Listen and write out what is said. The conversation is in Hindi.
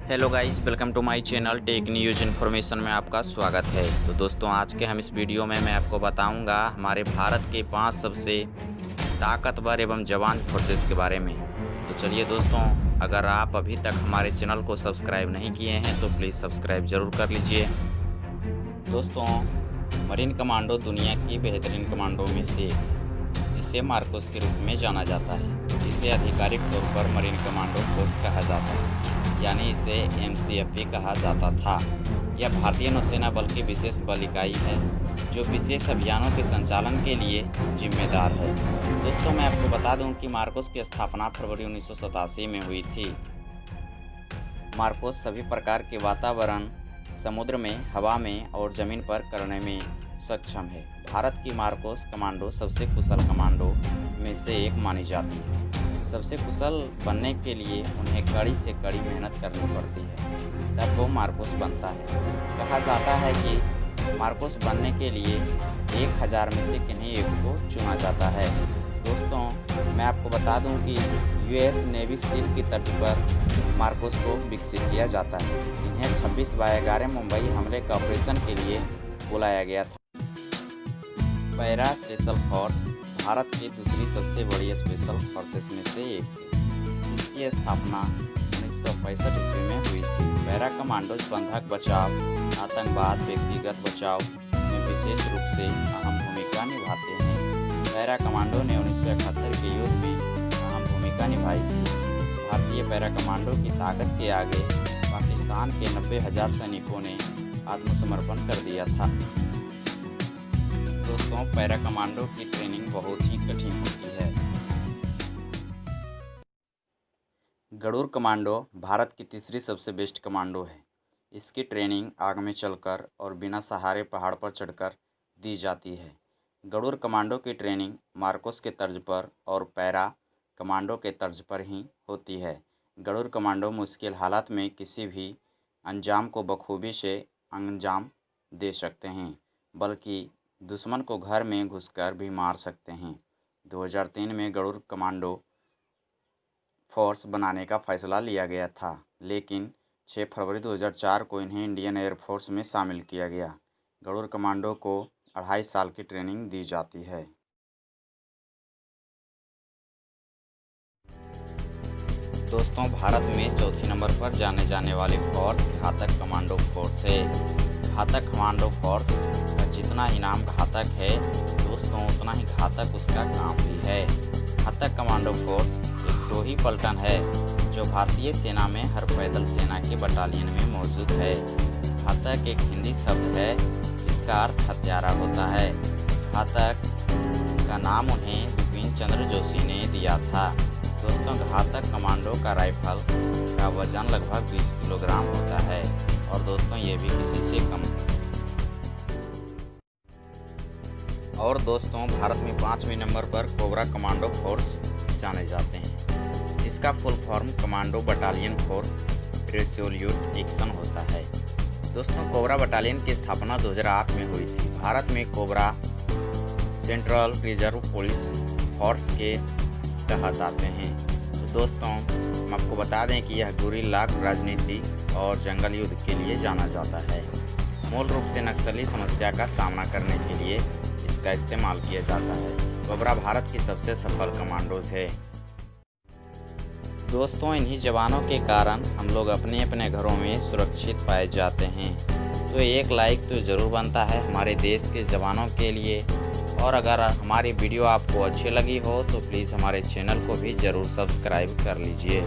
Hello guys, welcome to my channel tech news information में आपका स्वागत है। तो दोस्तों, आज के हम इस वीडियो में मैं आपको बताऊंगा हमारे भारत के 5 सबसे ताकतवर एवं जवान फोर्सेस के बारे में। तो चलिए दोस्तों, अगर आप अभी तक हमारे चैनल को सब्सक्राइब नहीं किए हैं तो प्लीज़ सब्सक्राइब ज़रूर कर लीजिए। दोस्तों, मरीन कमांडो दुनिया की बेहतरीन कमांडो में से एक है, जिसे मार्कोस के रूप में जाना जाता है। इसे आधिकारिक तौर पर मरीन कमांडो फोर्स कहा जाता है, यानी इसे MCF भी कहा जाता था। यह भारतीय नौसेना बल की विशेष बल इकाई है, जो विशेष अभियानों के संचालन के लिए जिम्मेदार है। दोस्तों, मैं आपको बता दूं कि मार्कोस की स्थापना फरवरी 1987 में हुई थी। मार्कोस सभी प्रकार के वातावरण, समुद्र में, हवा में और जमीन पर करने में सक्षम है। भारत की मार्कोस कमांडो सबसे कुशल कमांडो में से एक मानी जाती है। सबसे कुशल बनने के लिए उन्हें कड़ी से कड़ी मेहनत करनी पड़ती है, तब वो मार्कोस बनता है। कहा जाता है कि मार्कोस बनने के लिए 1000 में से किन्हीं एक को चुना जाता है। दोस्तों, मैं आपको बता दूं कि US नेवी सील की तर्ज पर मार्कोस को विकसित किया जाता है। इन्हें 26/11 मुंबई हमले के ऑपरेशन के लिए बुलाया गया था। पैरा स्पेशल फोर्स भारत की दूसरी सबसे बड़ी स्पेशल फोर्सेस में से एक है। इसकी स्थापना 1965 ईस्वी में हुई थी। पैरा कमांडोज बंधक बचाव, आतंकवाद, व्यक्तिगत बचाव में विशेष रूप से अहम भूमिका निभाते हैं। पैरा कमांडो ने 1971 के युद्ध में अहम भूमिका निभाई थी। भारतीय पैरा कमांडो की ताकत के आगे पाकिस्तान के 90,000 सैनिकों ने आत्मसमर्पण कर दिया था। दोस्तों, पैरा कमांडो की ट्रेनिंग बहुत ही कठिन होती है। गरुड़ कमांडो भारत की तीसरी सबसे बेस्ट कमांडो है। इसकी ट्रेनिंग आग में चलकर और बिना सहारे पहाड़ पर चढ़कर दी जाती है। गरुड़ कमांडो की ट्रेनिंग मार्कोस के तर्ज पर और पैरा कमांडो के तर्ज पर ही होती है। गरुड़ कमांडो मुश्किल हालात में किसी भी अंजाम को बखूबी से अंजाम दे सकते हैं, बल्कि दुश्मन को घर में घुसकर भी मार सकते हैं। 2003 में गरुड़ कमांडो फोर्स बनाने का फैसला लिया गया था, लेकिन 6 फरवरी 2004 को इन्हें इंडियन एयरफोर्स में शामिल किया गया। गरुड़ कमांडो को 2.5 साल की ट्रेनिंग दी जाती है। दोस्तों, भारत में चौथे नंबर पर जाने जाने वाली फोर्स घातक कमांडो फोर्स है। घातक कमांडो फोर्स का जितना ही नाम घातक है दोस्तों, उतना ही घातक उसका काम भी है। घातक कमांडो फोर्स एक टोही पलटन है, जो भारतीय सेना में हर पैदल सेना के बटालियन में मौजूद है। घातक एक हिंदी शब्द है जिसका अर्थ हत्यारा होता है। घातक का नाम उन्हें बिपिन चंद्र जोशी ने दिया था। दोस्तों, घातक कमांडो का राइफल का वजन लगभग 20 किलोग्राम होता है और दोस्तों ये भी किसी से कम है। और दोस्तों, भारत में 5वें नंबर पर कोबरा कमांडो फोर्स जाने जाते हैं, जिसका full form commando battalion for Resolute action होता है। दोस्तों, कोबरा बटालियन की स्थापना 2008 में हुई थी। भारत में cobra central reserve police force के तहत आते हैं। तो दोस्तों, हम आपको बता दें कि यह गुरिल्ला राजनीति और जंगल युद्ध के लिए जाना जाता है। मूल रूप से नक्सली समस्या का सामना करने के लिए इसका इस्तेमाल किया जाता है। कोबरा भारत की सबसे सफल कमांडोज है। दोस्तों, इन्हीं जवानों के कारण हम लोग अपने अपने घरों में सुरक्षित पाए जाते हैं। तो एक लाइक तो ज़रूर बनता है हमारे देश के जवानों के लिए। और अगर हमारी वीडियो आपको अच्छी लगी हो तो प्लीज़ हमारे चैनल को भी ज़रूर सब्सक्राइब कर लीजिए।